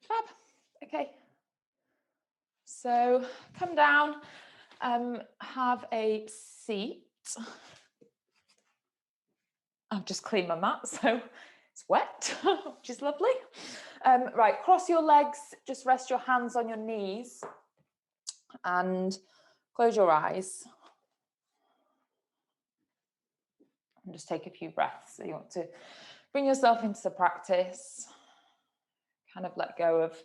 Fab. Okay. So come down, have a seat. I've just cleaned my mat, so it's wet, which is lovely. Right, cross your legs, just rest your hands on your knees and close your eyes. And just take a few breaths. So you want to bring yourself into the practice, kind of let go of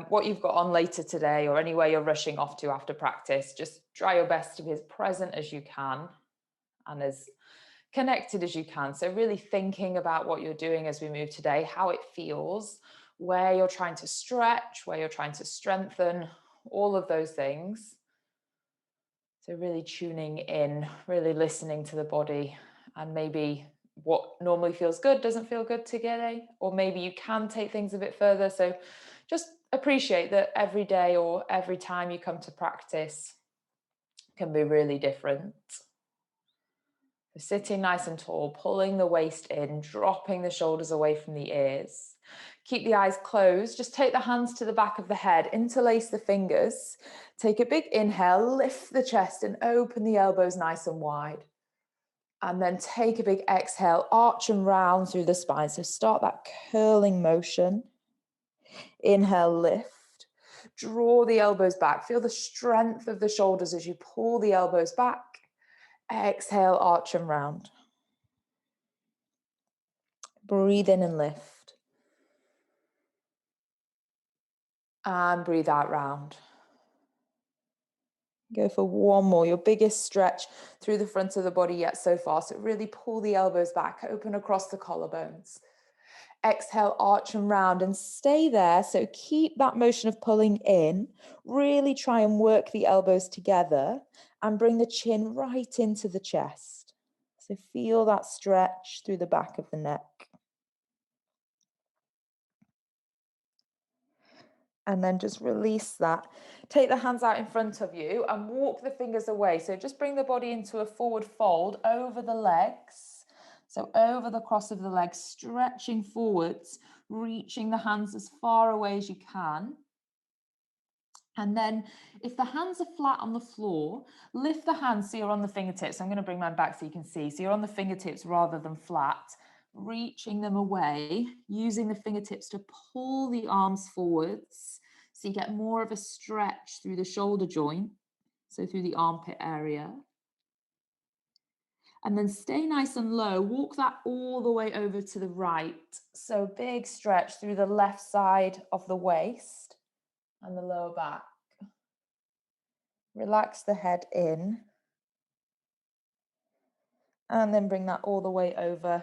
what you've got on later today or anywhere you're rushing off to after practice. Just try your best to be as present as you can and as connected as you can. So really thinking about what you're doing as we move today, how it feels, where you're trying to stretch, where you're trying to strengthen, all of those things. So really tuning in, really listening to the body, and maybe what normally feels good doesn't feel good today, or maybe you can take things a bit further. So just appreciate that every day or every time you come to practice can be really different. So sitting nice and tall, pulling the waist in, dropping the shoulders away from the ears. Keep the eyes closed. Just take the hands to the back of the head, interlace the fingers. Take a big inhale, lift the chest and open the elbows nice and wide. And then take a big exhale, arch and round through the spine. So start that curling motion. Inhale, lift. Draw the elbows back. Feel the strength of the shoulders as you pull the elbows back. Exhale, arch and round. Breathe in and lift. And breathe out round. Go for one more, your biggest stretch through the front of the body yet so far. So really pull the elbows back, open across the collarbones. Exhale, arch and round and stay there. So keep that motion of pulling in. Really try and work the elbows together and bring the chin right into the chest. So feel that stretch through the back of the neck. And then just release that. Take the hands out in front of you and walk the fingers away. So just bring the body into a forward fold over the legs. So over the cross of the legs, stretching forwards, reaching the hands as far away as you can. And then if the hands are flat on the floor, lift the hands so you're on the fingertips. I'm going to bring mine back so you can see. So you're on the fingertips rather than flat, reaching them away, using the fingertips to pull the arms forwards. So you get more of a stretch through the shoulder joint, so through the armpit area. And then stay nice and low. Walk that all the way over to the right. So big stretch through the left side of the waist and the lower back. Relax the head in. And then bring that all the way over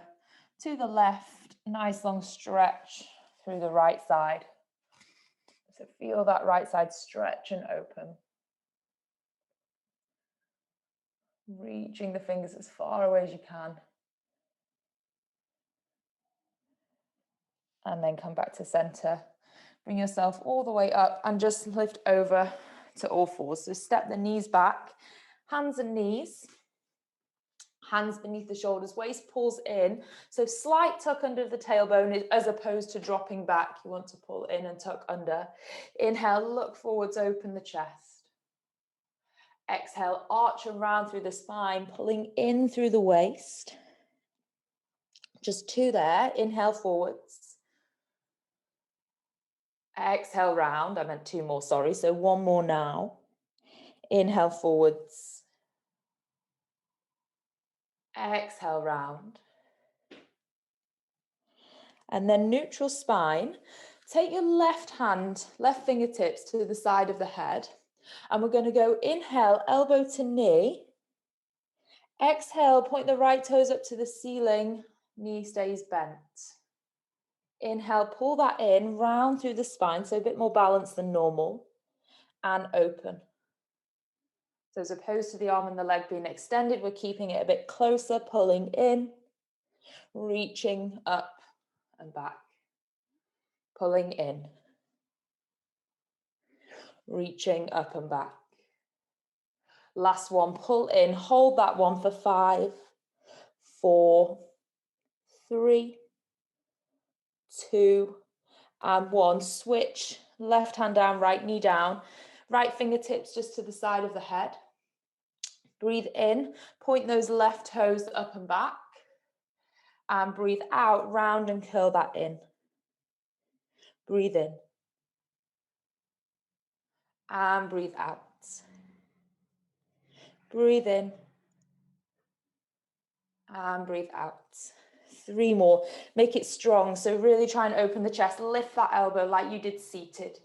to the left. Nice long stretch through the right side. So feel that right side stretch and open. Reaching the fingers as far away as you can. And then come back to center. Bring yourself all the way up and just lift over to all fours. So step the knees back, hands and knees. Hands beneath the shoulders, waist pulls in. So slight tuck under the tailbone as opposed to dropping back. You want to pull in and tuck under. Inhale, look forwards, open the chest. Exhale, arch around through the spine, pulling in through the waist. Just two there. Inhale forwards. Exhale round. I meant two more, sorry. So one more now. Inhale forwards. Exhale round. And then neutral spine. Take your left hand, left fingertips to the side of the head. And we're going to go inhale, elbow to knee. Exhale, point the right toes up to the ceiling. Knee stays bent. Inhale, pull that in, round through the spine, so a bit more balance than normal. And open. So as opposed to the arm and the leg being extended, we're keeping it a bit closer, pulling in, reaching up and back. Pulling in, reaching up and back. Last one, pull in, hold that one for 5, 4, 3, 2, And 1, switch, left hand down, right knee down, right fingertips just to the side of the head. Breathe in, point those left toes up and back. And breathe out, round and curl that in. Breathe in. And breathe out. Breathe in. And breathe out. 3 more. Make it strong. So really try and open the chest. Lift that elbow like you did seated.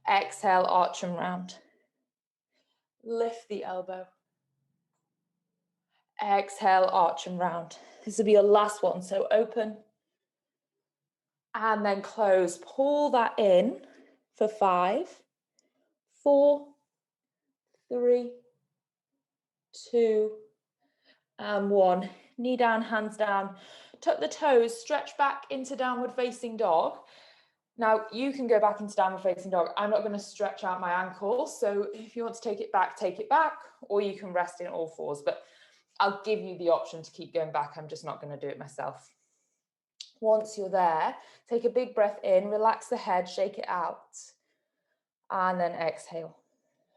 Exhale, arch and round. Lift the elbow. Exhale, arch and round. This will be your last one. So open. And then close. Pull that in for 5, 4, 3, 2, and 1. Knee down, hands down. Tuck the toes, stretch back into downward facing dog. Now you can go back into downward facing dog. I'm not going to stretch out my ankles. So if you want to take it back, or you can rest in all fours. But I'll give you the option to keep going back. I'm just not going to do it myself. Once you're there, take a big breath in, relax the head, shake it out. And then exhale.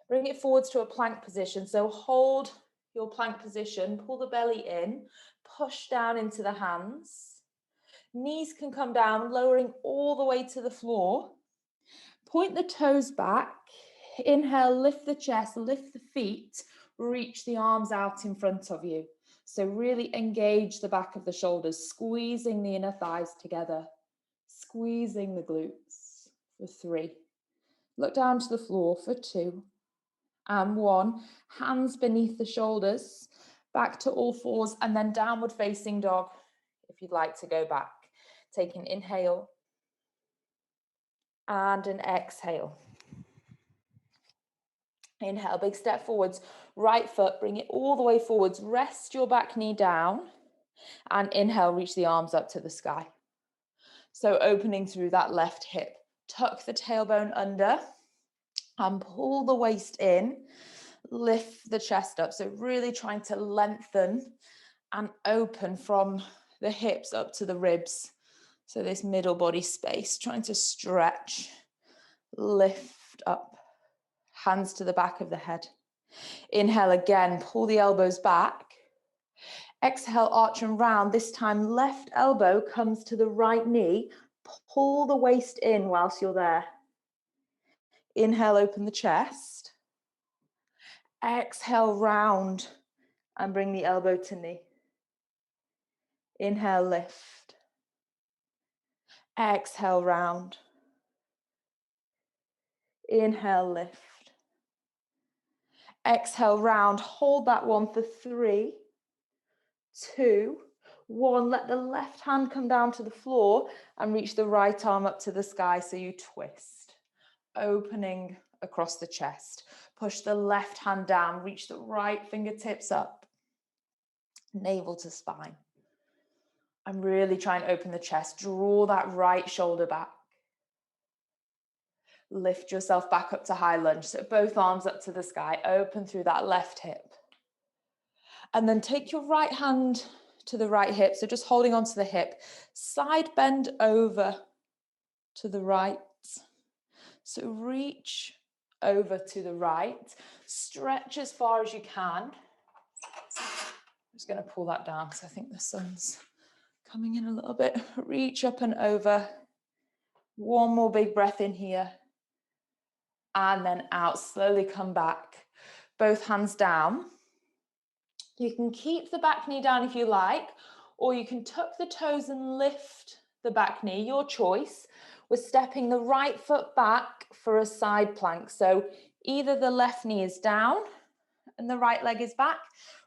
Bring it forwards to a plank position. So hold your plank position, pull the belly in, push down into the hands. Knees can come down, lowering all the way to the floor. Point the toes back. Inhale, lift the chest, lift the feet, reach the arms out in front of you. So really engage the back of the shoulders, squeezing the inner thighs together, squeezing the glutes for 3. Look down to the floor for 2. And 1, hands beneath the shoulders, back to all fours, and then downward facing dog if you'd like to go back. Take an inhale and an exhale. Inhale, big step forwards, right foot, bring it all the way forwards, rest your back knee down, and inhale, reach the arms up to the sky. So opening through that left hip, tuck the tailbone under and pull the waist in. Lift the chest up. So really trying to lengthen and open from the hips up to the ribs. So this middle body space, trying to stretch, lift up, hands to the back of the head. Inhale again, pull the elbows back. Exhale, arch and round. This time, left elbow comes to the right knee. Pull the waist in whilst you're there. Inhale, open the chest. Exhale, round and bring the elbow to knee. Inhale, lift. Exhale, round. Inhale, lift. Exhale, round. Hold that one for 3, 2, 1. Let the left hand come down to the floor and reach the right arm up to the sky so you twist. Opening across the chest. Push the left hand down, reach the right fingertips up. Navel to spine. I'm really trying to open the chest. Draw that right shoulder back. Lift yourself back up to high lunge. So both arms up to the sky. Open through that left hip. And then take your right hand to the right hip. So just holding onto the hip. Side bend over to the right. So reach over to the right. Stretch as far as you can. I'm just going to pull that down because I think the sun's coming in a little bit. Reach up and over. One more big breath in here. And then out. Slowly come back. Both hands down. You can keep the back knee down if you like, or you can tuck the toes and lift the back knee, your choice. We're stepping the right foot back for a side plank. So either the left knee is down and the right leg is back,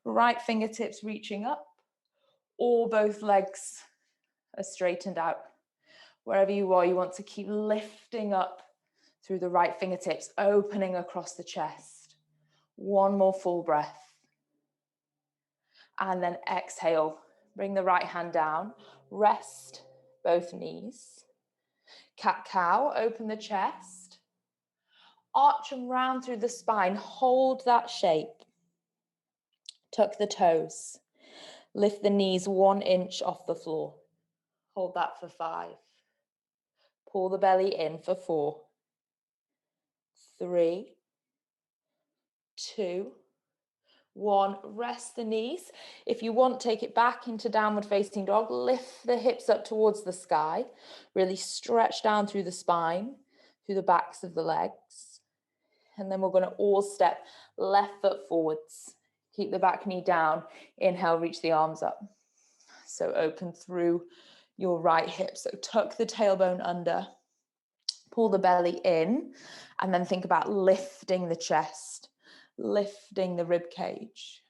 right fingertips reaching up, or both legs are straightened out. Wherever you are, you want to keep lifting up through the right fingertips, opening across the chest. One more full breath. And then exhale, bring the right hand down, rest both knees. Cat-cow, open the chest. Arch and round through the spine, hold that shape. Tuck the toes. Lift the knees 1 inch off the floor. Hold that for 5. Pull the belly in for 4, 3, 2, 1. Rest the knees. If you want, take it back into downward facing dog. Lift the hips up towards the sky. Really stretch down through the spine, through the backs of the legs. And then we're going to all step left foot forwards. Keep the back knee down. Inhale, reach the arms up. So open through your right hip. So tuck the tailbone under. Pull the belly in. And then think about lifting the chest, lifting the rib cage.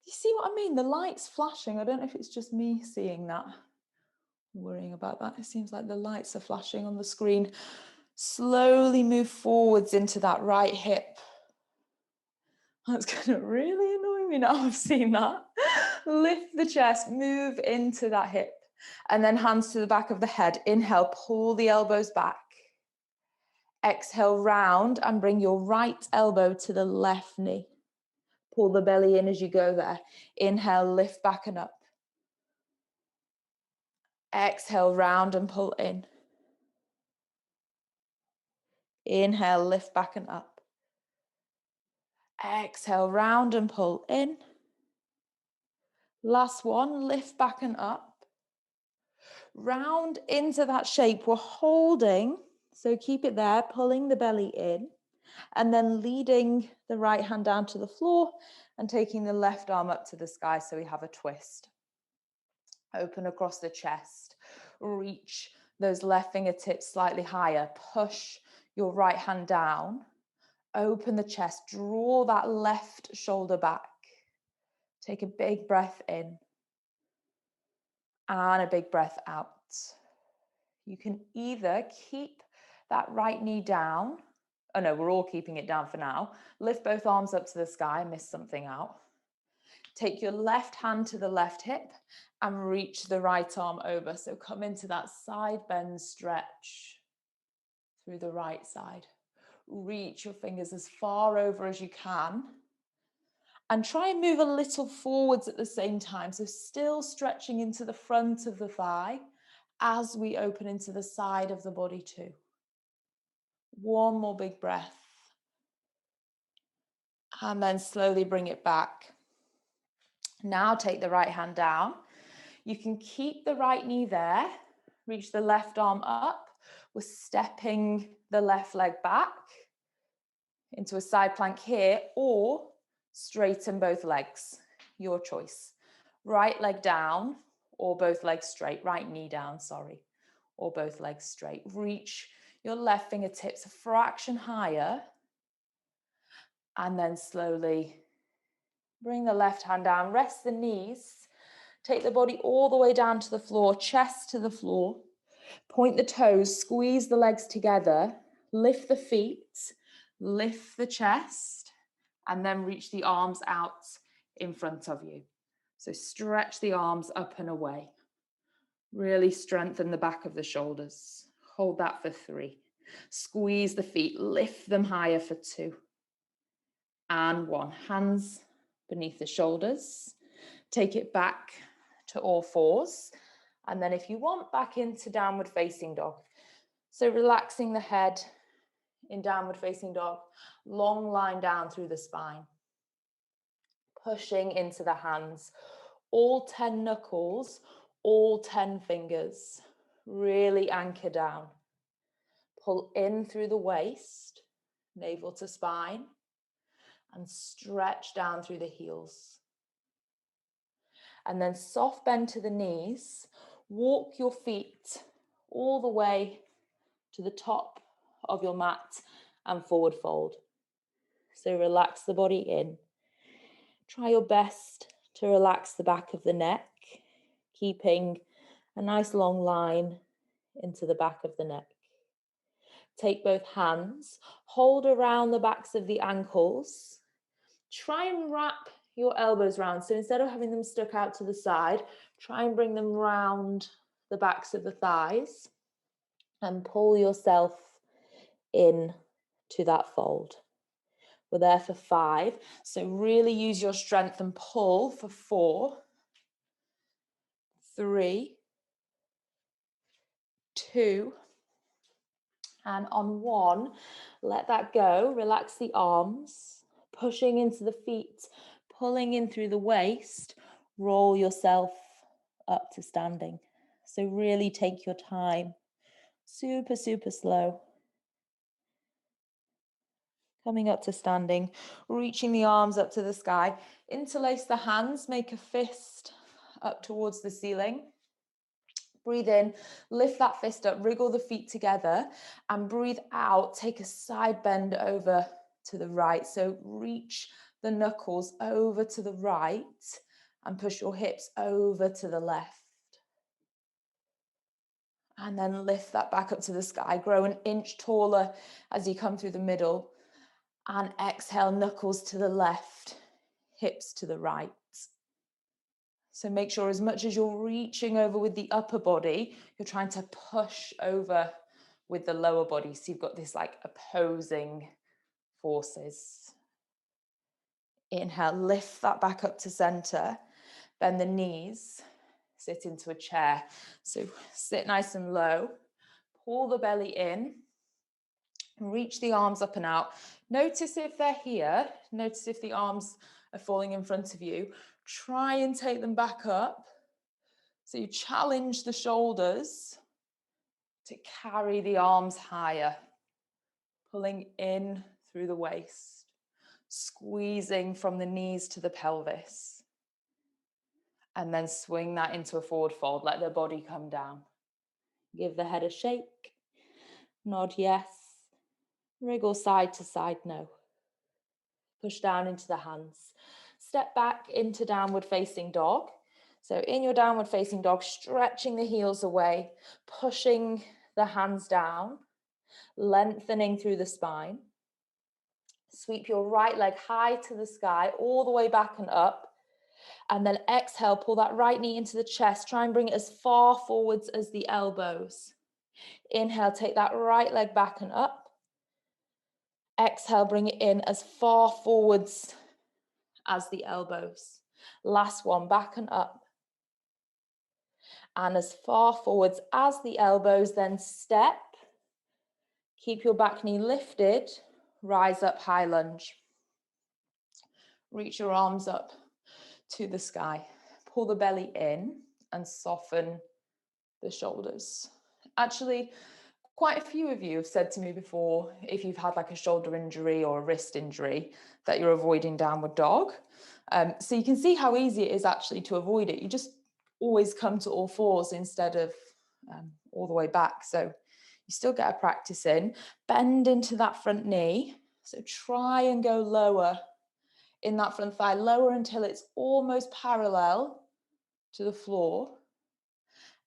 You see what I mean? The light's flashing. I don't know if it's just me seeing that. Worrying about that. It seems like the lights are flashing on the screen. Slowly move forwards into that right hip. That's going to really annoy me now I've seen that. Lift the chest, move into that hip. And then hands to the back of the head. Inhale, pull the elbows back. Exhale, round and bring your right elbow to the left knee. Pull the belly in as you go there. Inhale, lift back and up. Exhale, round and pull in. Inhale, lift back and up. Exhale, round and pull in. Last one, lift back and up. Round into that shape. We're holding, so keep it there, pulling the belly in, and then leading the right hand down to the floor and taking the left arm up to the sky so we have a twist. Open across the chest. Reach those left fingertips slightly higher. Push your right hand down. Open the chest. Draw that left shoulder back. Take a big breath in and a big breath out. You can either keep that right knee down. Oh no, we're all keeping it down for now. Lift both arms up to the sky. Miss something out. Take your left hand to the left hip and reach the right arm over. So come into that side bend stretch through the right side. Reach your fingers as far over as you can. And try and move a little forwards at the same time. So still stretching into the front of the thigh as we open into the side of the body too. One more big breath. And then slowly bring it back. Now take the right hand down. You can keep the right knee there. Reach the left arm up. We're stepping the left leg back into a side plank here, or straighten both legs. Your choice. Right leg down or both legs straight. Right knee down, sorry. Or both legs straight. Reach your left fingertips a fraction higher. And then slowly bring the left hand down. Rest the knees. Take the body all the way down to the floor, chest to the floor. Point the toes, squeeze the legs together. Lift the feet, lift the chest, and then reach the arms out in front of you. So stretch the arms up and away. Really strengthen the back of the shoulders. Hold that for 3. Squeeze the feet, lift them higher for 2. And 1. Hands beneath the shoulders. Take it back to all fours. And then if you want, back into downward facing dog. So relaxing the head in downward facing dog. Long line down through the spine. Pushing into the hands. All 10 knuckles, all 10 fingers. Really anchor down. Pull in through the waist, navel to spine, and stretch down through the heels. And then soft bend to the knees. Walk your feet all the way to the top of your mat and forward fold. So relax the body in. Try your best to relax the back of the neck, keeping a nice long line into the back of the neck. Take both hands, hold around the backs of the ankles. Try and wrap your elbows round. So instead of having them stuck out to the side, try and bring them round the backs of the thighs and pull yourself in to that fold. We're there for 5. So really use your strength and pull for 4, 3, 2, and on 1, let that go. Relax the arms, pushing into the feet, pulling in through the waist, roll yourself up to standing. So really take your time, super, super slow. Coming up to standing, reaching the arms up to the sky, interlace the hands, make a fist up towards the ceiling. Breathe in, lift that fist up, wriggle the feet together, and breathe out, take a side bend over to the right. So reach the knuckles over to the right and push your hips over to the left. And then lift that back up to the sky, grow an inch taller as you come through the middle. And exhale, knuckles to the left, hips to the right. So make sure as much as you're reaching over with the upper body, you're trying to push over with the lower body. So you've got this like opposing forces. Inhale, lift that back up to center, bend the knees, sit into a chair. So sit nice and low, pull the belly in, reach the arms up and out. Notice if they're here, notice if the arms are falling in front of you. Try and take them back up. So you challenge the shoulders to carry the arms higher, pulling in through the waist, squeezing from the knees to the pelvis. And then swing that into a forward fold, let the body come down. Give the head a shake, nod yes, wriggle side to side no. Push down into the hands. Step back into downward facing dog. So in your downward facing dog, stretching the heels away, pushing the hands down, lengthening through the spine. Sweep your right leg high to the sky, all the way back and up. And then exhale, pull that right knee into the chest. Try and bring it as far forwards as the elbows. Inhale, take that right leg back and up. Exhale, bring it in as far forwards as the elbows. Last one, back and up. And as far forwards as the elbows, then step. Keep your back knee lifted, rise up, high lunge. Reach your arms up to the sky. Pull the belly in and soften the shoulders. Actually, quite a few of you have said to me before, if you've had like a shoulder injury or a wrist injury, that you're avoiding downward dog. So you can see how easy it is actually to avoid it. You just always come to all fours instead of all the way back. So you still get a practice in. Bend into that front knee. So try and go lower in that front thigh, lower until it's almost parallel to the floor.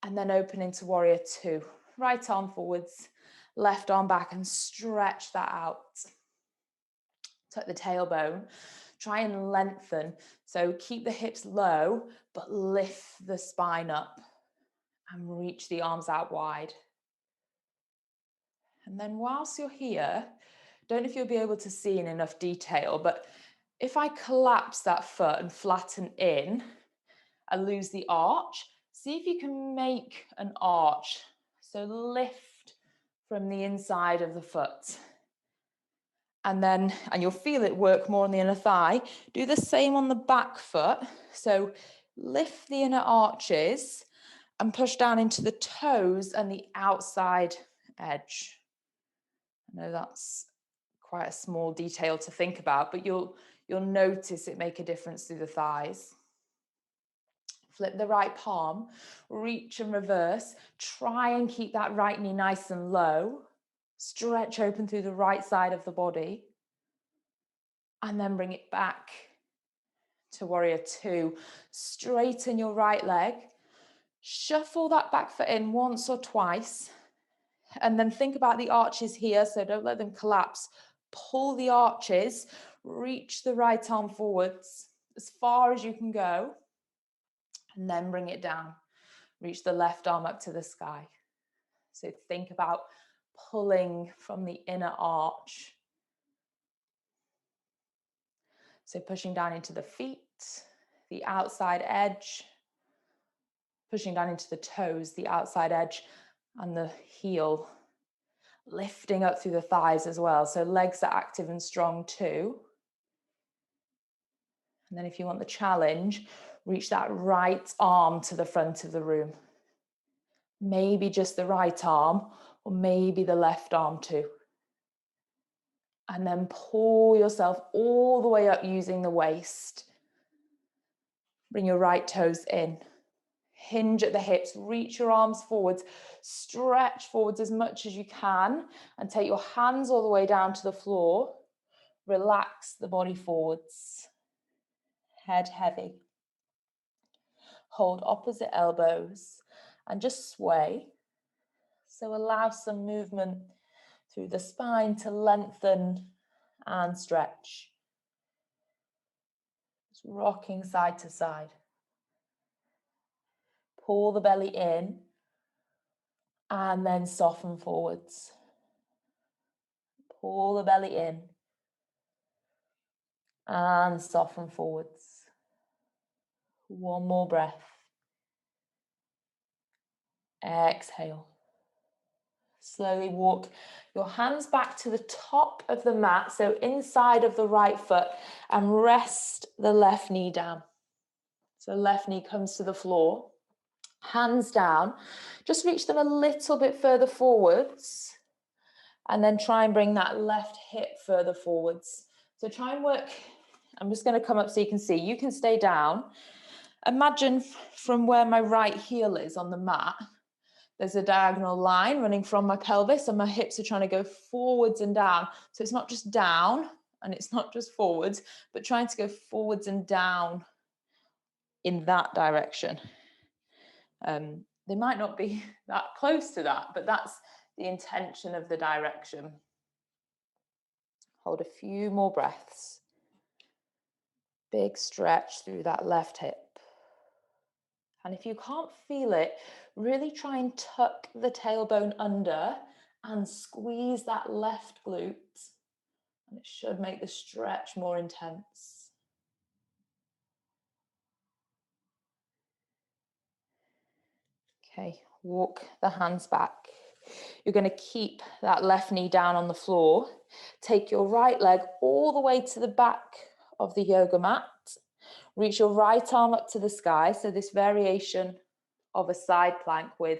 And then open into warrior 2. Right arm forwards, left arm back, and stretch that out. Tuck the tailbone. Try and lengthen. So keep the hips low, but lift the spine up and reach the arms out wide. And then whilst you're here, don't know if you'll be able to see in enough detail, but if I collapse that foot and flatten in, I lose the arch. See if you can make an arch. So lift from the inside of the foot. And you'll feel it work more on the inner thigh. Do the same on the back foot. So lift the inner arches and push down into the toes and the outside edge. I know that's quite a small detail to think about, but you'll notice it make a difference through the thighs. Flip the right palm, reach and reverse. Try and keep that right knee nice and low. Stretch open through the right side of the body. And then bring it back to warrior 2. Straighten your right leg. Shuffle that back foot in once or twice. And then think about the arches here, so don't let them collapse. Pull the arches, reach the right arm forwards as far as you can go. And then bring it down. Reach the left arm up to the sky. So think about pulling from the inner arch. So pushing down into the feet, the outside edge, pushing down into the toes, the outside edge, And the heel lifting up through the thighs as well. So legs are active and strong too. And then if you want the challenge, reach that right arm to the front of the room. Maybe just the right arm, or maybe the left arm too. And then pull yourself all the way up using the waist. Bring your right toes in. Hinge at the hips, reach your arms forwards, stretch forwards as much as you can, and take your hands all the way down to the floor. Relax the body forwards. Head heavy. Hold opposite elbows and just sway. So allow some movement through the spine to lengthen and stretch. Just rocking side to side. Pull the belly in and then soften forwards. Pull the belly in and soften forwards. One more breath. Exhale. Slowly walk your hands back to the top of the mat, so inside of the right foot, and rest the left knee down. So left knee comes to the floor, hands down. Just reach them a little bit further forwards, and then try and bring that left hip further forwards. So try and work. I'm just going to come up so you can see. You can stay down. Imagine from where my right heel is on the mat, there's a diagonal line running from my pelvis, and my hips are trying to go forwards and down. So it's not just down and it's not just forwards, but trying to go forwards and down in that direction. They might not be that close to that, but that's the intention of the direction. Hold a few more breaths. Big stretch through that left hip. And if you can't feel it, really try and tuck the tailbone under and squeeze that left glute. And it should make the stretch more intense. Okay, walk the hands back. You're going to keep that left knee down on the floor. Take your right leg all the way to the back of the yoga mat. Reach your right arm up to the sky. So this variation of a side plank with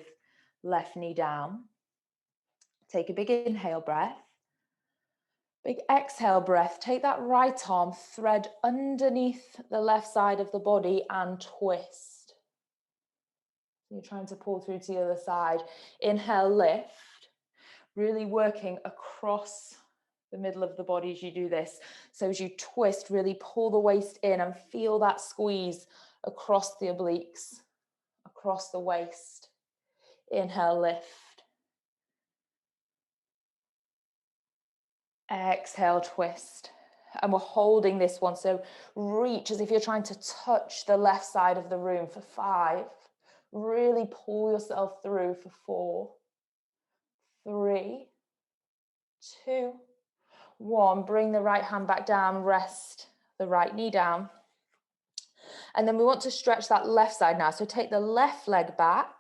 left knee down. Take a big inhale breath. Big exhale breath. Take that right arm, thread underneath the left side of the body and twist. You're trying to pull through to the other side. Inhale, lift. Really working across the middle of the body as you do this. So as you twist, really pull the waist in and feel that squeeze across the obliques, across the waist. Inhale, lift. Exhale, twist. And we're holding this one. So reach as if you're trying to touch the left side of the room for 5. Really pull yourself through for 4, 3, 2, 1. Bring the right hand back down, rest the right knee down. And then we want to stretch that left side now. So take the left leg back,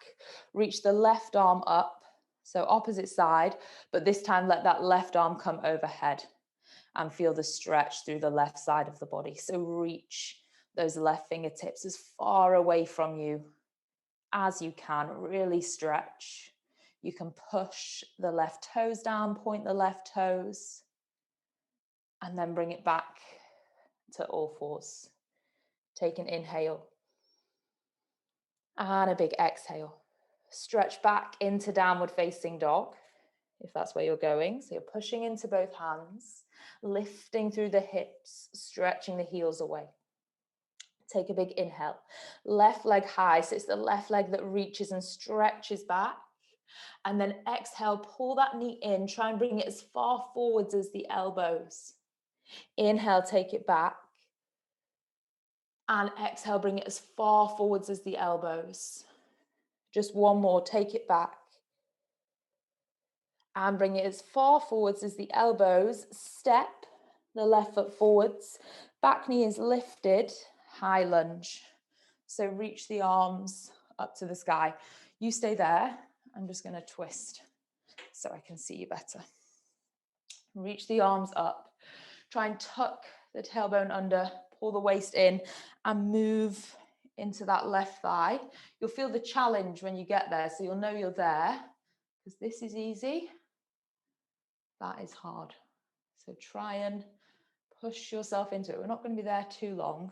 reach the left arm up. So opposite side, but this time let that left arm come overhead and feel the stretch through the left side of the body. So reach those left fingertips as far away from you as you can. Really stretch. You can push the left toes down, point the left toes, and then bring it back to all fours. Take an inhale and a big exhale. Stretch back into downward facing dog, if that's where you're going. So you're pushing into both hands, lifting through the hips, stretching the heels away. Take a big inhale. Left leg high, so it's the left leg that reaches and stretches back. And then exhale, pull that knee in, try and bring it as far forwards as the elbows. Inhale, take it back. And exhale, bring it as far forwards as the elbows. Just one more, take it back. And bring it as far forwards as the elbows. Step the left foot forwards. Back knee is lifted, high lunge. So reach the arms up to the sky. You stay there I'm just going to twist so I can see you better. Reach the arms up. Try and tuck the tailbone under, pull the waist in and move into that left thigh. You'll feel the challenge when you get there, so you'll know you're there, because this is easy. That is hard. So try and push yourself into it. We're not going to be there too long.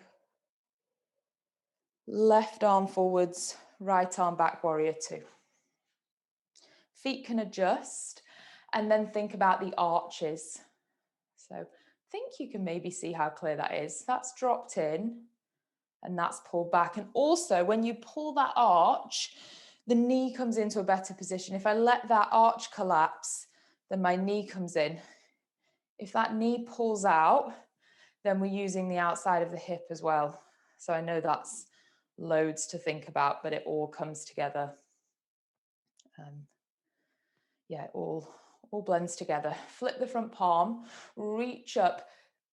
Left arm forwards, right arm back, warrior two. Feet can adjust, and then think about the arches. So I think you can maybe see how clear that is. That's dropped in and that's pulled back. And also when you pull that arch, the knee comes into a better position. If I let that arch collapse, then my knee comes in. If that knee pulls out, then we're using the outside of the hip as well. So I know that's loads to think about, but it all comes together. Yeah, it all blends together. Flip the front palm, reach up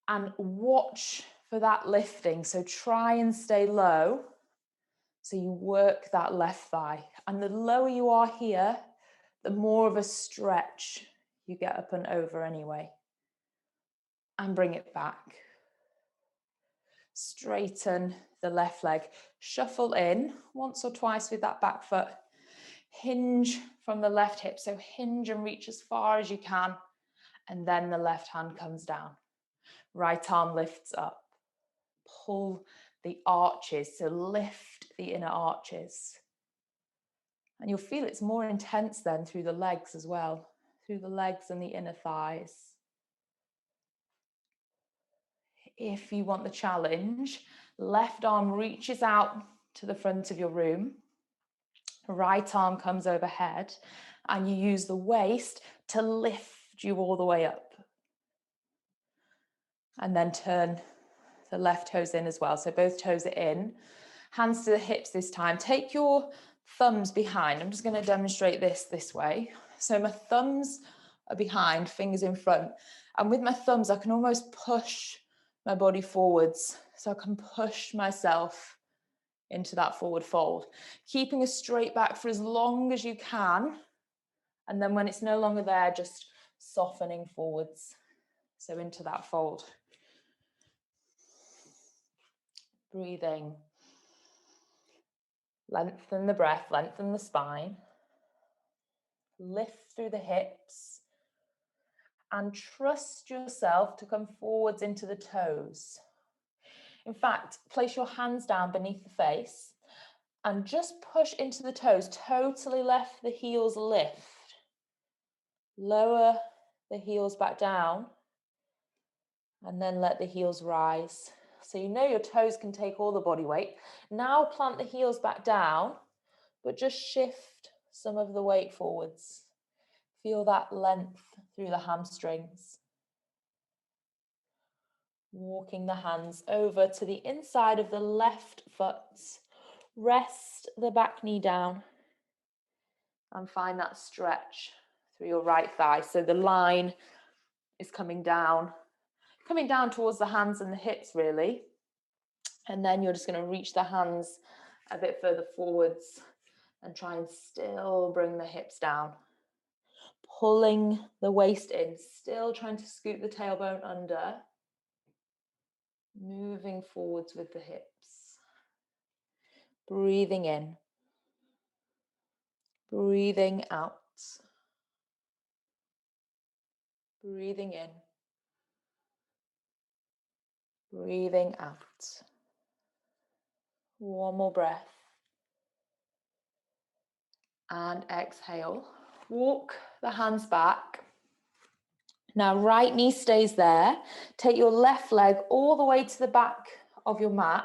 and watch for that lifting. So try and stay low. So you work that left thigh. And the lower you are here, the more of a stretch you get up and over anyway. And bring it back. Straighten the left leg. Shuffle in once or twice with that back foot. Hinge from the left hip. So hinge and reach as far as you can. And then the left hand comes down. Right arm lifts up. Pull the arches. So lift the inner arches. And you'll feel it's more intense then through the legs as well. Through the legs and the inner thighs. If you want the challenge, left arm reaches out to the front of your room. Right arm comes overhead and you use the waist to lift you all the way up. And then turn the left toes in as well. So both toes are in. Hands to the hips this time. Take your thumbs behind. I'm just going to demonstrate this way. So my thumbs are behind, fingers in front. And with my thumbs, I can almost push my body forwards. So I can push myself into that forward fold. Keeping a straight back for as long as you can. And then when it's no longer there, just softening forwards. So into that fold. Breathing. Lengthen the breath, lengthen the spine. Lift through the hips. And trust yourself to come forwards into the toes. In fact, place your hands down beneath the face and just push into the toes. Totally let the heels lift. Lower the heels back down and then let the heels rise. So you know your toes can take all the body weight. Now plant the heels back down, but just shift some of the weight forwards. Feel that length through the hamstrings. Walking the hands over to the inside of the left foot. Rest the back knee down and find that stretch through your right thigh. So the line is coming down towards the hands and the hips really. And then you're just going to reach the hands a bit further forwards and try and still bring the hips down. Pulling the waist in, still trying to scoop the tailbone under. Moving forwards with the hips. Breathing in. Breathing out. Breathing in. Breathing out. One more breath. And exhale. Walk the hands back. Now right knee stays there. Take your left leg all the way to the back of your mat,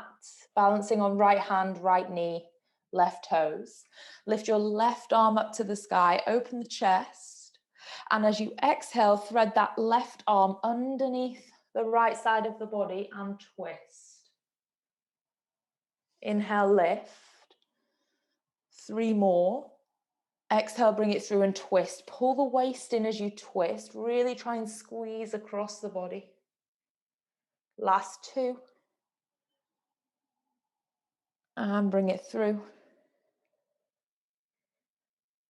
balancing on right hand, right knee, left toes. Lift your left arm up to the sky, open the chest. And as you exhale, thread that left arm underneath the right side of the body and twist. Inhale, lift. 3 more. Exhale, bring it through and twist. Pull the waist in as you twist. Really try and squeeze across the body. Last 2. And bring it through.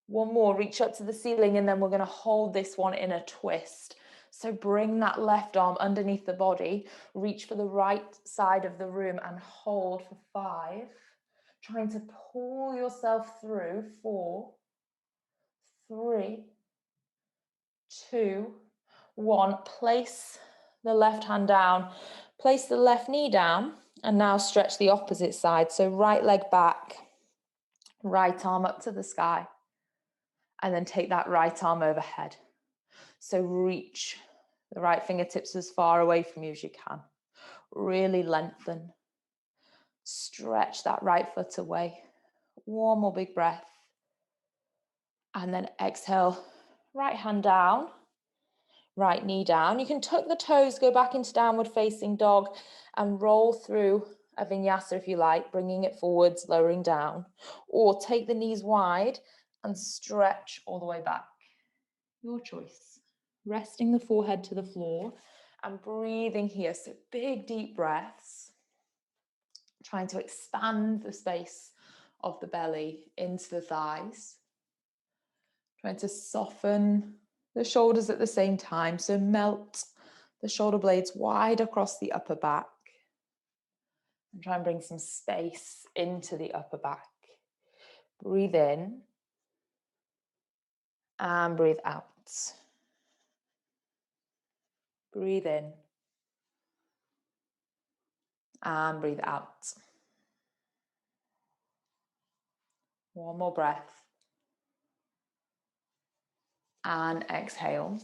One more, reach up to the ceiling, and then we're going to hold this one in a twist. So bring that left arm underneath the body, reach for the right side of the room and hold for 5. Trying to pull yourself through. 4, 3, 2, 1. Place the left hand down, place the left knee down, and now stretch the opposite side. So right leg back, right arm up to the sky, and then take that right arm overhead. So reach the right fingertips as far away from you as you can. Really lengthen. Stretch that right foot away. One more big breath. And then exhale, right hand down, right knee down. You can tuck the toes, go back into downward facing dog and roll through a vinyasa if you like, bringing it forwards, lowering down. Or take the knees wide and stretch all the way back. Your choice. Resting the forehead to the floor and breathing here. So big, deep breaths. Trying to expand the space of the belly into the thighs. Trying to soften the shoulders at the same time. So melt the shoulder blades wide across the upper back. And try and bring some space into the upper back. Breathe in and breathe out. Breathe in and breathe out. One more breath. And exhale.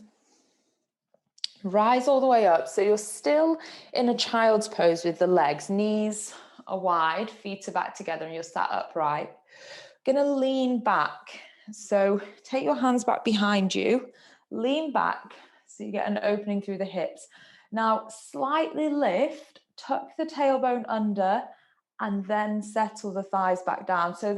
Rise all the way up. So you're still in a child's pose with the legs. Knees are wide, feet are back together, and you're sat upright. Gonna lean back. So take your hands back behind you. Lean back so you get an opening through the hips. Now slightly lift, tuck the tailbone under, and then settle the thighs back down. So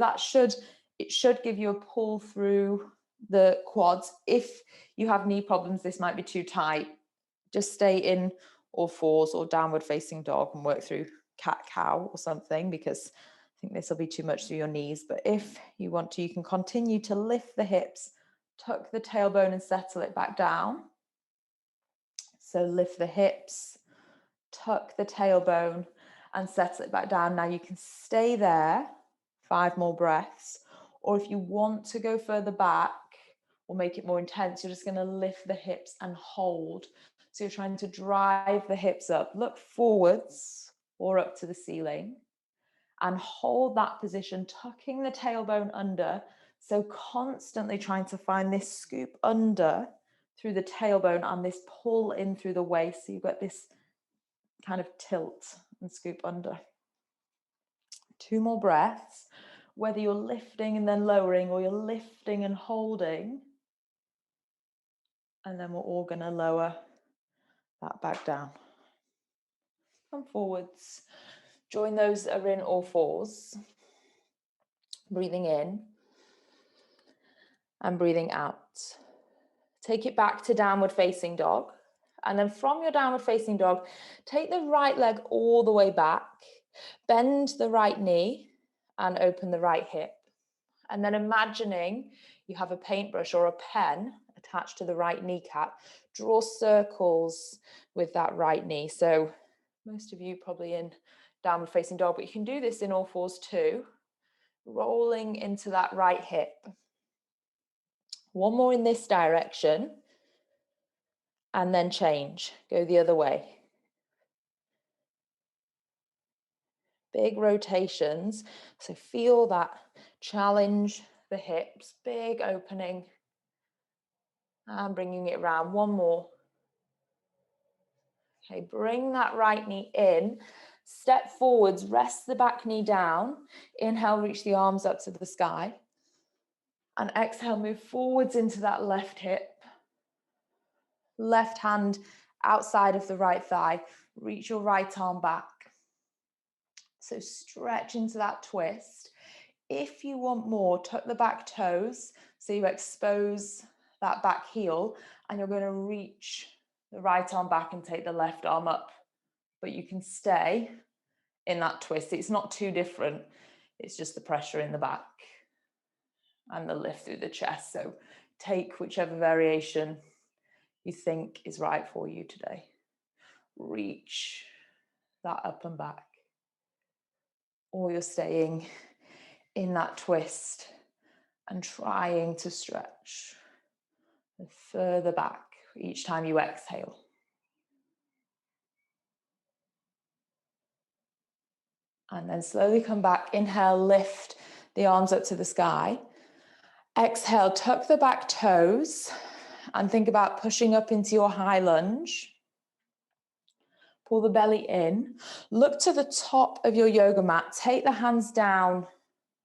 it should give you a pull through the quads. If you have knee problems, this might be too tight. Just stay in all fours or downward facing dog and work through cat-cow or something, because I think this will be too much through your knees. But if you want to, you can continue to lift the hips, tuck the tailbone and settle it back down. So lift the hips, tuck the tailbone and settle it back down. Now you can stay there, 5 more breaths. Or if you want to go further back or make it more intense, you're just going to lift the hips and hold. So you're trying to drive the hips up, look forwards or up to the ceiling, and hold that position, tucking the tailbone under. So constantly trying to find this scoop under through the tailbone and this pull in through the waist. So you've got this kind of tilt and scoop under. 2 more breaths, whether you're lifting and then lowering or you're lifting and holding. And then we're all going to lower that back down. Come forwards. Join those that are in all fours. Breathing in and breathing out. Take it back to downward facing dog. And then from your downward facing dog, take the right leg all the way back. Bend the right knee and open the right hip. And then imagining you have a paintbrush or a pen attached to the right kneecap. Draw circles with that right knee. So most of you probably in downward facing dog, but you can do this in all fours too. Rolling into that right hip. One more in this direction. And then change. Go the other way. Big rotations. So feel that. Challenge the hips. Big opening. And bringing it around. One more. Okay, bring that right knee in. Step forwards, rest the back knee down. Inhale, reach the arms up to the sky. And exhale, move forwards into that left hip. Left hand outside of the right thigh. Reach your right arm back. So stretch into that twist. If you want more, tuck the back toes so you expose that back heel, and you're going to reach the right arm back and take the left arm up. But you can stay in that twist. It's not too different. It's just the pressure in the back. and the lift through the chest. So take whichever variation you think is right for you today. Reach that up and back. Or you're staying in that twist and trying to stretch further back each time you exhale. And then slowly come back. Inhale, lift the arms up to the sky. Exhale, tuck the back toes and think about pushing up into your high lunge. Pull the belly in. Look to the top of your yoga mat. Take the hands down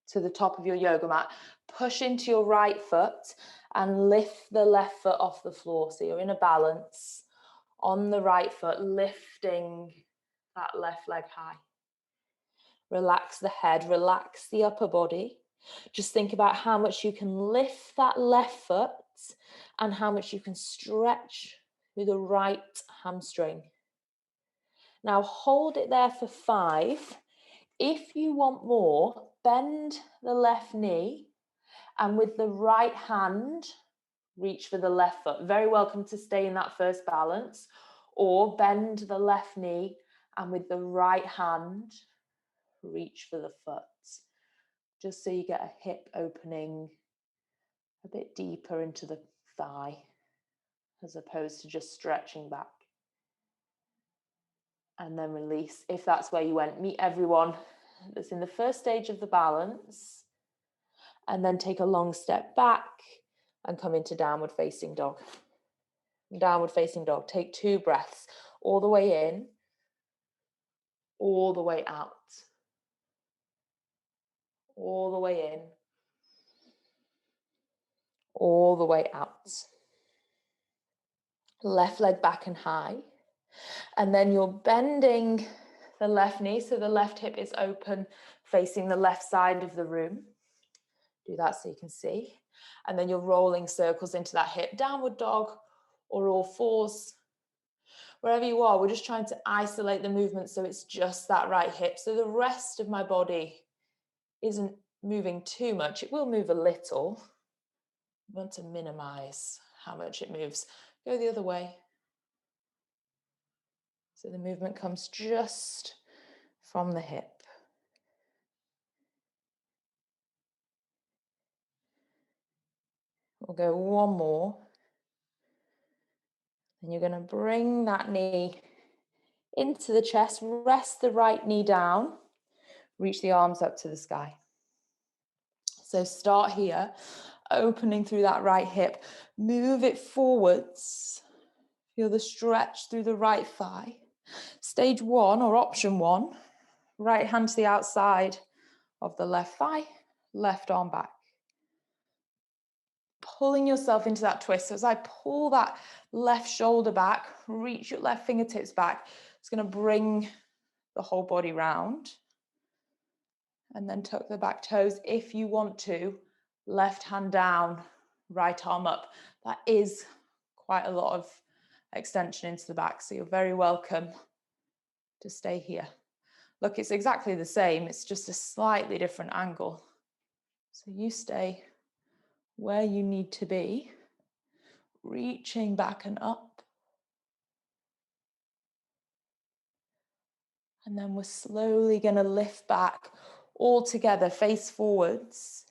to the top of your yoga mat. Push into your right foot and lift the left foot off the floor. So you're in a balance on the right foot, lifting that left leg high. Relax the head, relax the upper body. Just think about how much you can lift that left foot and how much you can stretch through the right hamstring. Now hold it there for 5. If you want more, bend the left knee and with the right hand, reach for the left foot. Very welcome to stay in that first balance, or bend the left knee and with the right hand, reach for the foot. Just so you get a hip opening a bit deeper into the thigh, as opposed to just stretching back. And then release. If that's where you went, meet everyone that's in the first stage of the balance. And then take a long step back and come into downward facing dog. Downward facing dog. Take 2 breaths. All the way in, all the way out. All the way in, all the way out. Left leg back and high. And then you're bending the left knee, so the left hip is open, facing the left side of the room. Do that so you can see. And then you're rolling circles into that hip, downward dog or all fours. Wherever you are, we're just trying to isolate the movement so it's just that right hip. So the rest of my body isn't moving too much. It will move a little. We want to minimize how much it moves. Go the other way. So the movement comes just from the hip. We'll go one more. And you're going to bring that knee into the chest. Rest the right knee down. Reach the arms up to the sky. So start here, opening through that right hip. Move it forwards. Feel the stretch through the right thigh. Stage 1 or option 1, right hand to the outside of the left thigh, left arm back. Pulling yourself into that twist. So as I pull that left shoulder back, reach your left fingertips back, it's going to bring the whole body round. And then tuck the back toes if you want to. Left hand down, right arm up. That is quite a lot of extension into the back, so you're very welcome to stay here. Look, it's exactly the same, it's just a slightly different angle. So you stay where you need to be, reaching back and up. And then we're slowly going to lift back all together, face forwards.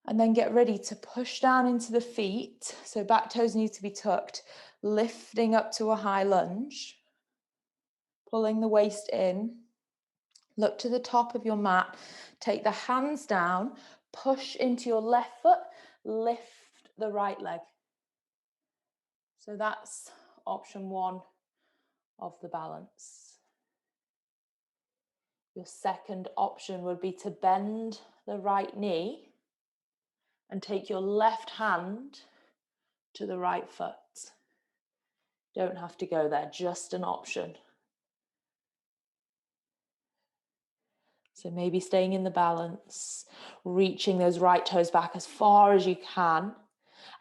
And then get ready to push down into the feet. So back toes need to be tucked, lifting up to a high lunge, pulling the waist in. Look to the top of your mat, take the hands down, push into your left foot, lift the right leg. So that's option 1 of the balance. Your second option would be to bend the right knee and take your left hand to the right foot. Don't have to go there, just an option. So maybe staying in the balance, reaching those right toes back as far as you can.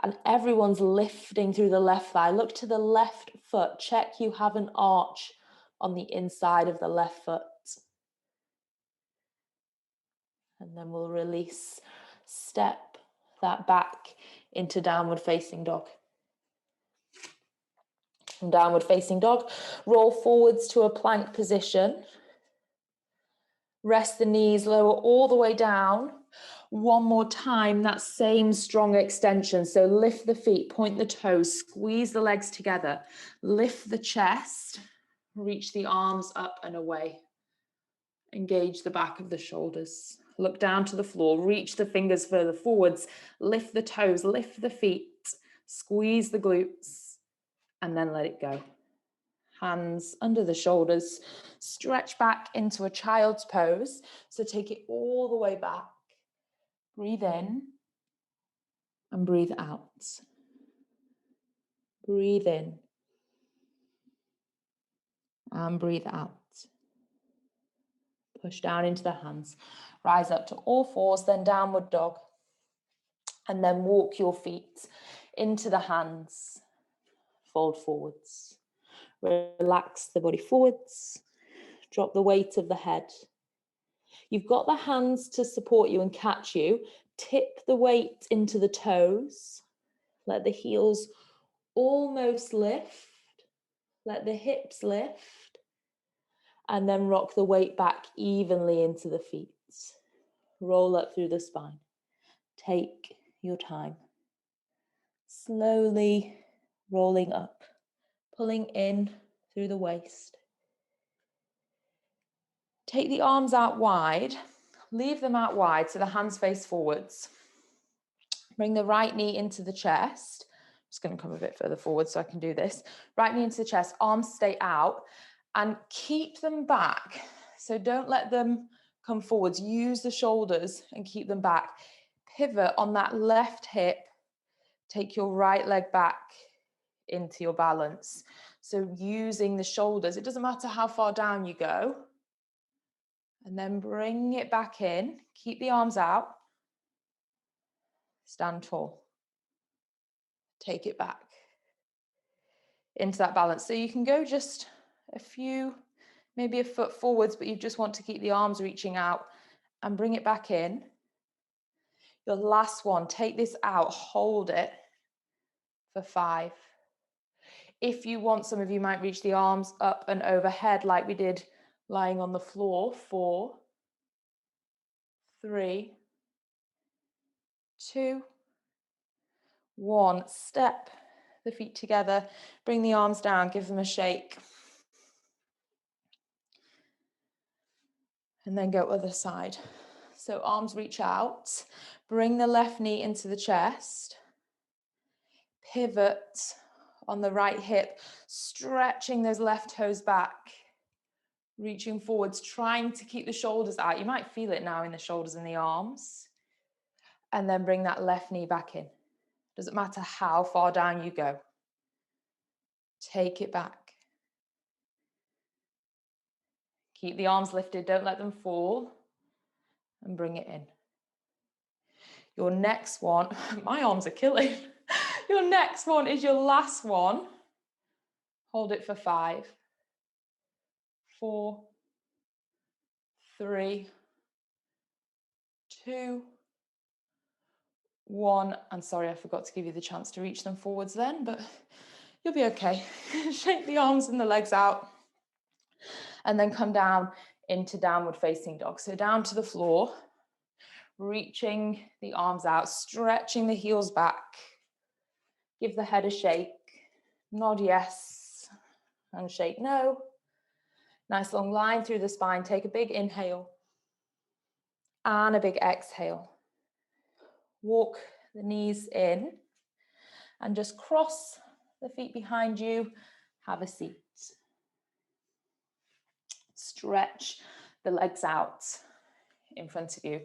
And everyone's lifting through the left thigh. Look to the left foot. Check you have an arch on the inside of the left foot. And then we'll release, step that back into downward facing dog. From downward facing dog, roll forwards to a plank position. Rest the knees, lower all the way down. One more time, that same strong extension. So lift the feet, point the toes, squeeze the legs together, lift the chest, reach the arms up and away. Engage the back of the shoulders. Look down to the floor, reach the fingers further forwards, lift the toes, lift the feet, squeeze the glutes, and then let it go. Hands under the shoulders, stretch back into a child's pose. So take it all the way back. Breathe in and breathe out. Breathe in and breathe out. Push down into the hands. Rise up to all fours, then downward dog. And then walk your feet into the hands. Fold forwards. Relax the body forwards. Drop the weight of the head. You've got the hands to support you and catch you. Tip the weight into the toes. Let the heels almost lift. Let the hips lift. And then rock the weight back evenly into the feet. Roll up through the spine. Take your time. Slowly rolling up, pulling in through the waist. Take the arms out wide. Leave them out wide so the hands face forwards. Bring the right knee into the chest. I'm just going to come a bit further forward so I can do this. Right knee into the chest, arms stay out, and keep them back. So don't let them come forwards. Use the shoulders and keep them back. Pivot on that left hip. Take your right leg back into your balance. So using the shoulders, it doesn't matter how far down you go. And then bring it back in. Keep the arms out. Stand tall. Take it back into that balance. So you can go just a few, maybe a foot forwards, but you just want to keep the arms reaching out and bring it back in. Your last one, take this out, hold it for 5. If you want, some of you might reach the arms up and overhead like we did lying on the floor. 4, 3, 2, 1. Step the feet together, bring the arms down, give them a shake. And then go other side. So arms reach out, bring the left knee into the chest, pivot on the right hip, stretching those left toes back, reaching forwards, trying to keep the shoulders out. You might feel it now in the shoulders and the arms. And then bring that left knee back in. Doesn't matter how far down you go. Take it back. Keep the arms lifted, don't let them fall. And bring it in. Your next one, my arms are killing. Your next one is your last one. Hold it for 5, 4, 3, 2, 1. And sorry, I forgot to give you the chance to reach them forwards then, but you'll be okay. Shake the arms and the legs out. And then come down into downward facing dog. So down to the floor, reaching the arms out, stretching the heels back. Give the head a shake. Nod yes and shake no. Nice long line through the spine. Take a big inhale and a big exhale. Walk the knees in and just cross the feet behind you. Have a seat. Stretch the legs out in front of you.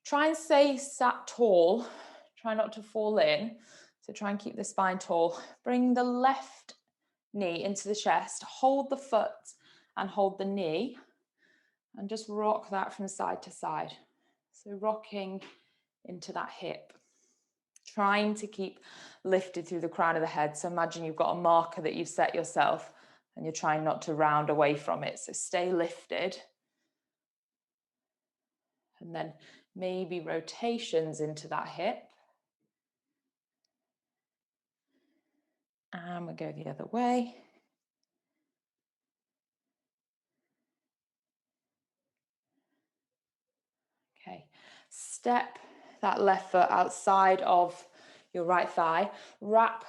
Try and stay sat tall. Try not to fall in. So try and keep the spine tall. Bring the left knee into the chest. Hold the foot and hold the knee. And just rock that from side to side. So rocking into that hip. Trying to keep lifted through the crown of the head. So imagine you've got a marker that you've set yourself and you're trying not to round away from it. So stay lifted. And then maybe rotations into that hip. And we'll go the other way. Okay, step that left foot outside of your right thigh, wrap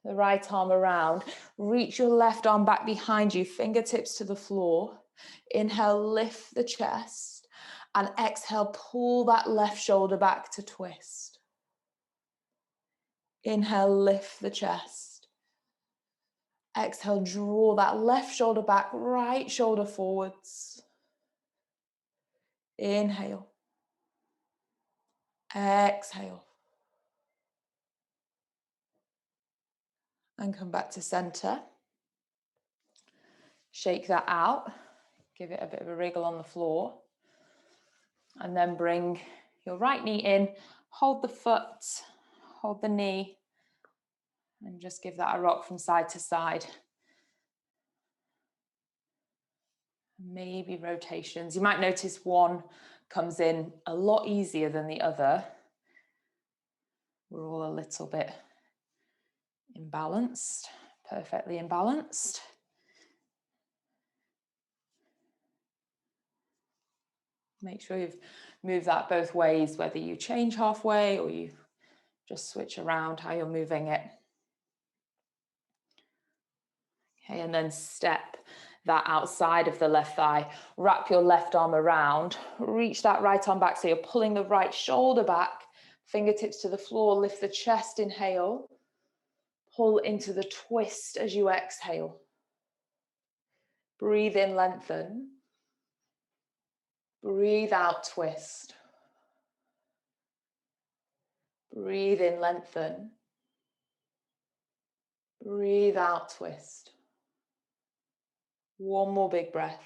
the right arm around, reach your left arm back behind you, fingertips to the floor. Inhale, lift the chest, and exhale, pull that left shoulder back to twist. Inhale, lift the chest. Exhale, draw that left shoulder back, right shoulder forwards. Inhale. Exhale. And come back to center. Shake that out. Give it a bit of a wriggle on the floor. And then bring your right knee in. Hold the foot, hold the knee, and just give that a rock from side to side. Maybe rotations. You might notice one comes in a lot easier than the other. We're all a little bit imbalanced, perfectly imbalanced. Make sure you've moved that both ways, whether you change halfway or you just switch around how you're moving it. Okay, and then step that outside of the left thigh. Wrap your left arm around, reach that right arm back so you're pulling the right shoulder back, fingertips to the floor, lift the chest, inhale. Pull into the twist as you exhale. Breathe in, lengthen. Breathe out, twist. Breathe in, lengthen. Breathe out, twist. One more big breath.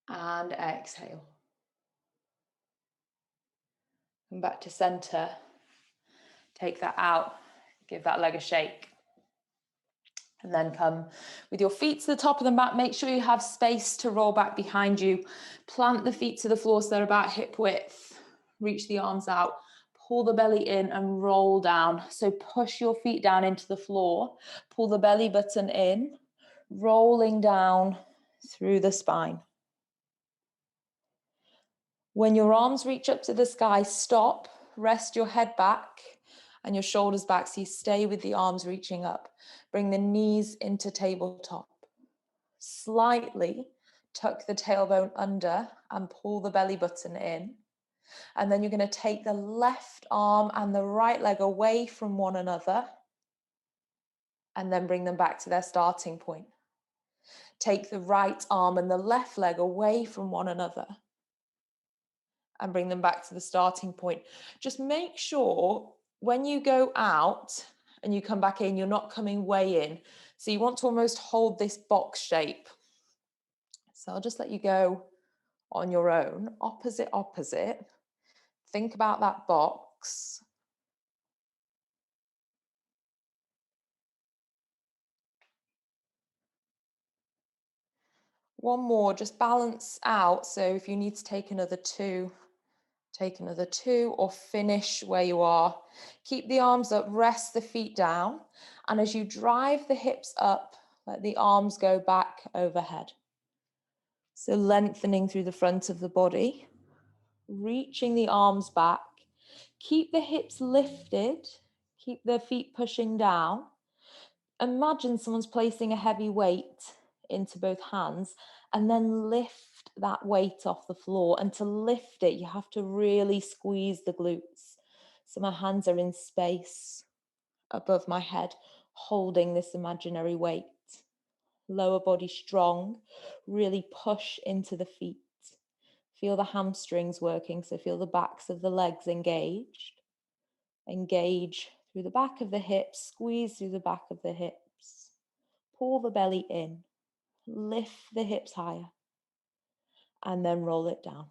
And exhale. Come back to center. Take that out. Give that leg a shake. And then come with your feet to the top of the mat. Make sure you have space to roll back behind you. Plant the feet to the floor so they're about hip width. Reach the arms out. Pull the belly in and roll down. So push your feet down into the floor. Pull the belly button in, rolling down through the spine. When your arms reach up to the sky, stop, rest your head back and your shoulders back so you stay with the arms reaching up. Bring the knees into tabletop. Slightly tuck the tailbone under and pull the belly button in. And then you're going to take the left arm and the right leg away from one another and then bring them back to their starting point. Take the right arm and the left leg away from one another and bring them back to the starting point. Just make sure when you go out and you come back in, you're not coming way in. So you want to almost hold this box shape. So I'll just let you go on your own, opposite, opposite. Think about that box. One more, just balance out. So if you need to take another two, take another two or finish where you are. Keep the arms up, rest the feet down. And as you drive the hips up, let the arms go back overhead. So lengthening through the front of the body, reaching the arms back. Keep the hips lifted, keep the feet pushing down. Imagine someone's placing a heavy weight into both hands and then lift that weight off the floor. And to lift it, you have to really squeeze the glutes. So my hands are in space above my head, holding this imaginary weight. Lower body strong, really push into the feet. Feel the hamstrings working, so feel the backs of the legs engaged. Engage through the back of the hips, squeeze through the back of the hips. Pull the belly in, lift the hips higher, and then roll it down.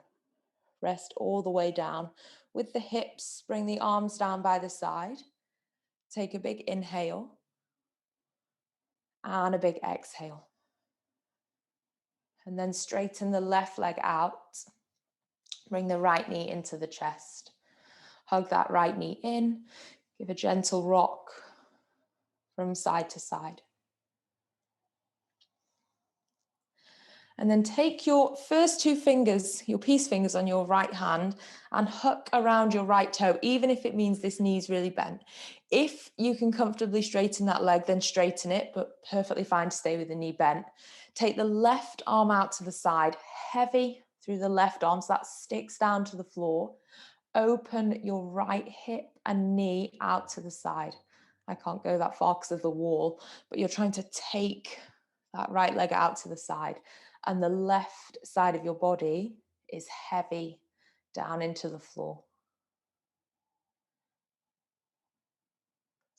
Rest all the way down. With the hips, bring the arms down by the side. Take a big inhale and a big exhale. And then straighten the left leg out. Bring the right knee into the chest. Hug that right knee in. Give a gentle rock from side to side. And then take your first two fingers, your peace fingers on your right hand, and hook around your right toe, even if it means this knee's really bent. If you can comfortably straighten that leg, then straighten it, but perfectly fine to stay with the knee bent. Take the left arm out to the side, heavy through the left arm, so that sticks down to the floor. Open your right hip and knee out to the side. I can't go that far because of the wall, but you're trying to take that right leg out to the side. And the left side of your body is heavy down into the floor.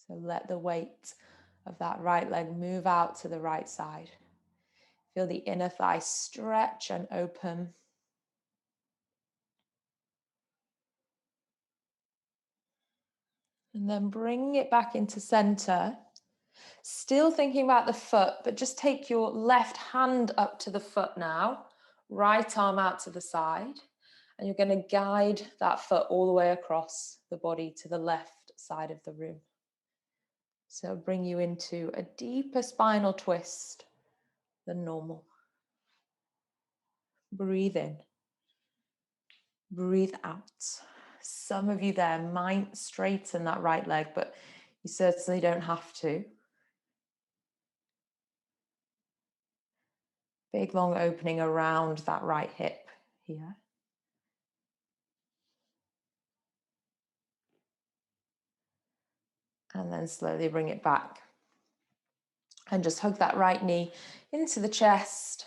So let the weight of that right leg move out to the right side. Feel the inner thigh stretch and open. And then bring it back into center. Still thinking about the foot, but just take your left hand up to the foot now, right arm out to the side, and you're going to guide that foot all the way across the body to the left side of the room. So bring you into a deeper spinal twist than normal. Breathe in, breathe out. Some of you there might straighten that right leg, but you certainly don't have to. Big long opening around that right hip here. And then slowly bring it back. And just hug that right knee into the chest.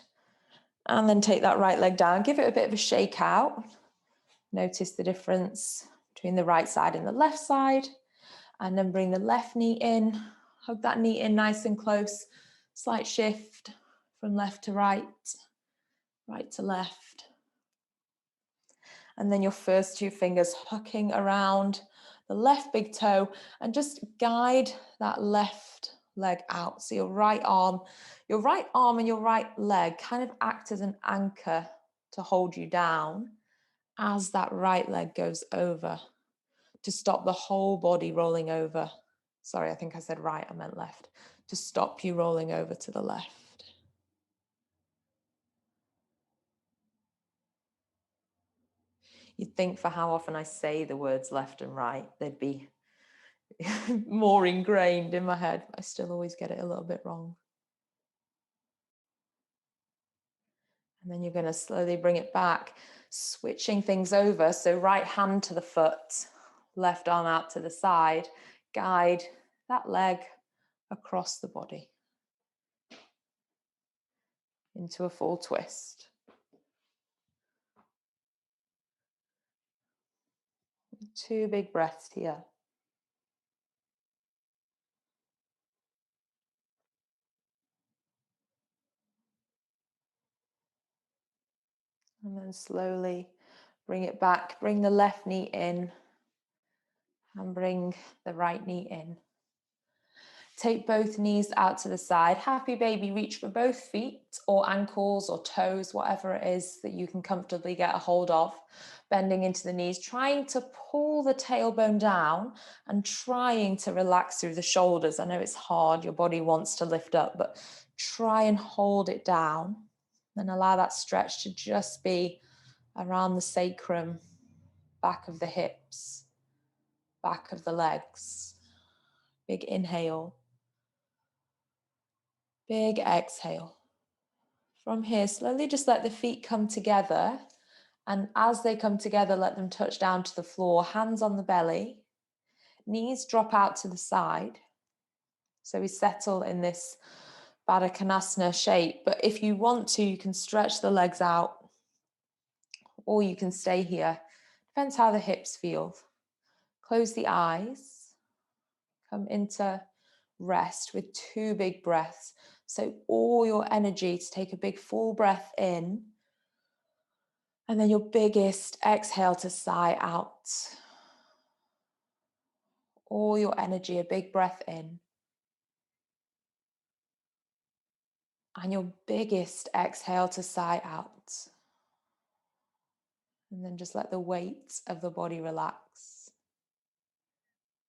And then take that right leg down. Give it a bit of a shake out. Notice the difference between the right side and the left side. And then bring the left knee in. Hug that knee in nice and close. Slight shift from left to right, right to left. And then your first two fingers hooking around the left big toe and just guide that left leg out. So your right arm and your right leg kind of act as an anchor to hold you down as that right leg goes over, to stop the whole body rolling over. Sorry, I think I said right, I meant left. To stop you rolling over to the left. You'd think for how often I say the words left and right, they'd be more ingrained in my head. I still always get it a little bit wrong. And then you're going to slowly bring it back, switching things over. So right hand to the foot, left arm out to the side. Guide that leg across the body into a full twist. Two big breaths here. And then slowly bring it back. Bring the left knee in and bring the right knee in. Take both knees out to the side. Happy baby, reach for both feet or ankles or toes, whatever it is that you can comfortably get a hold of. Bending into the knees, trying to pull the tailbone down and trying to relax through the shoulders. I know it's hard, your body wants to lift up, but try and hold it down and allow that stretch to just be around the sacrum, back of the hips, back of the legs. Big inhale. Big exhale. From here, slowly just let the feet come together. And as they come together, let them touch down to the floor, hands on the belly, knees drop out to the side. So we settle in this Baddha Konasana shape. But if you want to, you can stretch the legs out or you can stay here. Depends how the hips feel. Close the eyes. Come into rest with two big breaths. So all your energy to take a big full breath in, and then your biggest exhale to sigh out. All your energy, a big breath in. And your biggest exhale to sigh out. And then just let the weight of the body relax.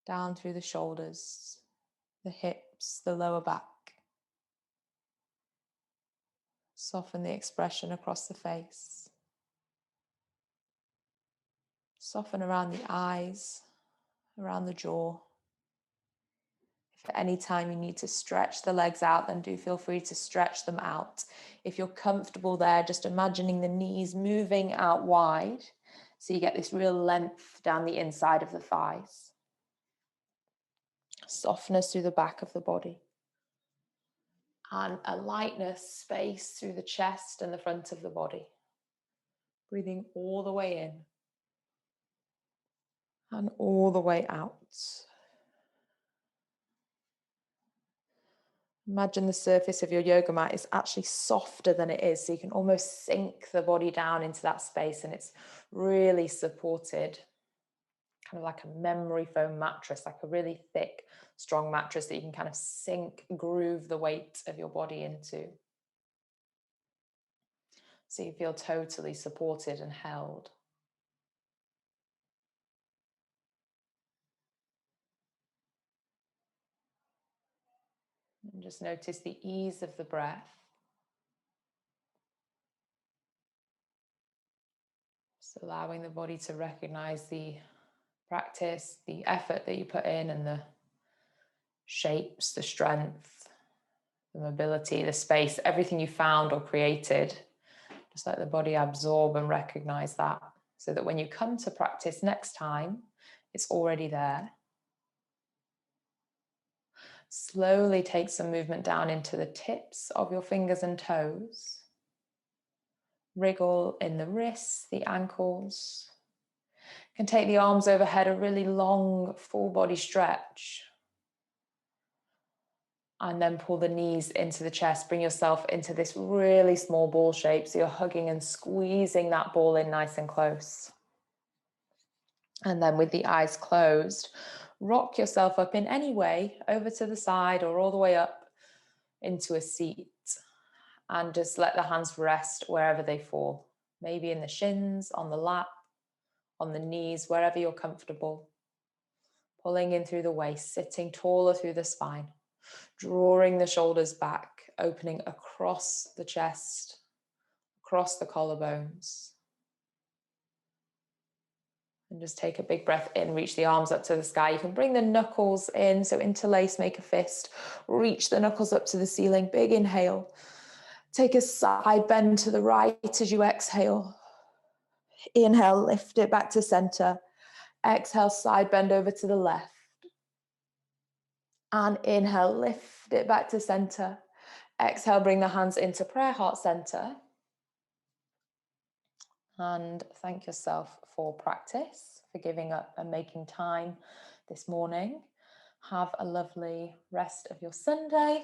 down through the shoulders, the hips, the lower back. Soften the expression across the face. Soften around the eyes, around the jaw. If at any time you need to stretch the legs out, then do feel free to stretch them out. If you're comfortable there, just imagining the knees moving out wide, so you get this real length down the inside of the thighs. Softness through the back of the body. And a lightness, space through the chest and the front of the body. Breathing all the way in and all the way out. Imagine the surface of your yoga mat is actually softer than it is, so you can almost sink the body down into that space, and it's really supported, kind of like a memory foam mattress, like a really thick, strong mattress that you can kind of sink, groove the weight of your body into. So you feel totally supported and held. And just notice the ease of the breath. Just allowing the body to recognize the practice, the effort that you put in, and the shapes, the strength, the mobility, the space, everything you found or created. Just let the body absorb and recognize that, so that when you come to practice next time, it's already there. Slowly take some movement down into the tips of your fingers and toes. Wriggle in the wrists, the ankles. You can take the arms overhead, a really long full body stretch. And then pull the knees into the chest. Bring yourself into this really small ball shape. So you're hugging and squeezing that ball in nice and close. And then with the eyes closed, rock yourself up in any way, over to the side or all the way up into a seat. And just let the hands rest wherever they fall. Maybe in the shins, on the lap, on the knees, wherever you're comfortable. Pulling in through the waist, sitting taller through the spine. Drawing the shoulders back, opening across the chest, across the collarbones. And just take a big breath in, reach the arms up to the sky. You can bring the knuckles in, so interlace, make a fist. Reach the knuckles up to the ceiling, big inhale. Take a side bend to the right as you exhale. Inhale, lift it back to center. Exhale, side bend over to the left. And inhale, lift it back to center. Exhale, bring the hands into prayer heart center. And thank yourself for practice, for giving up and making time this morning. Have a lovely rest of your Sunday.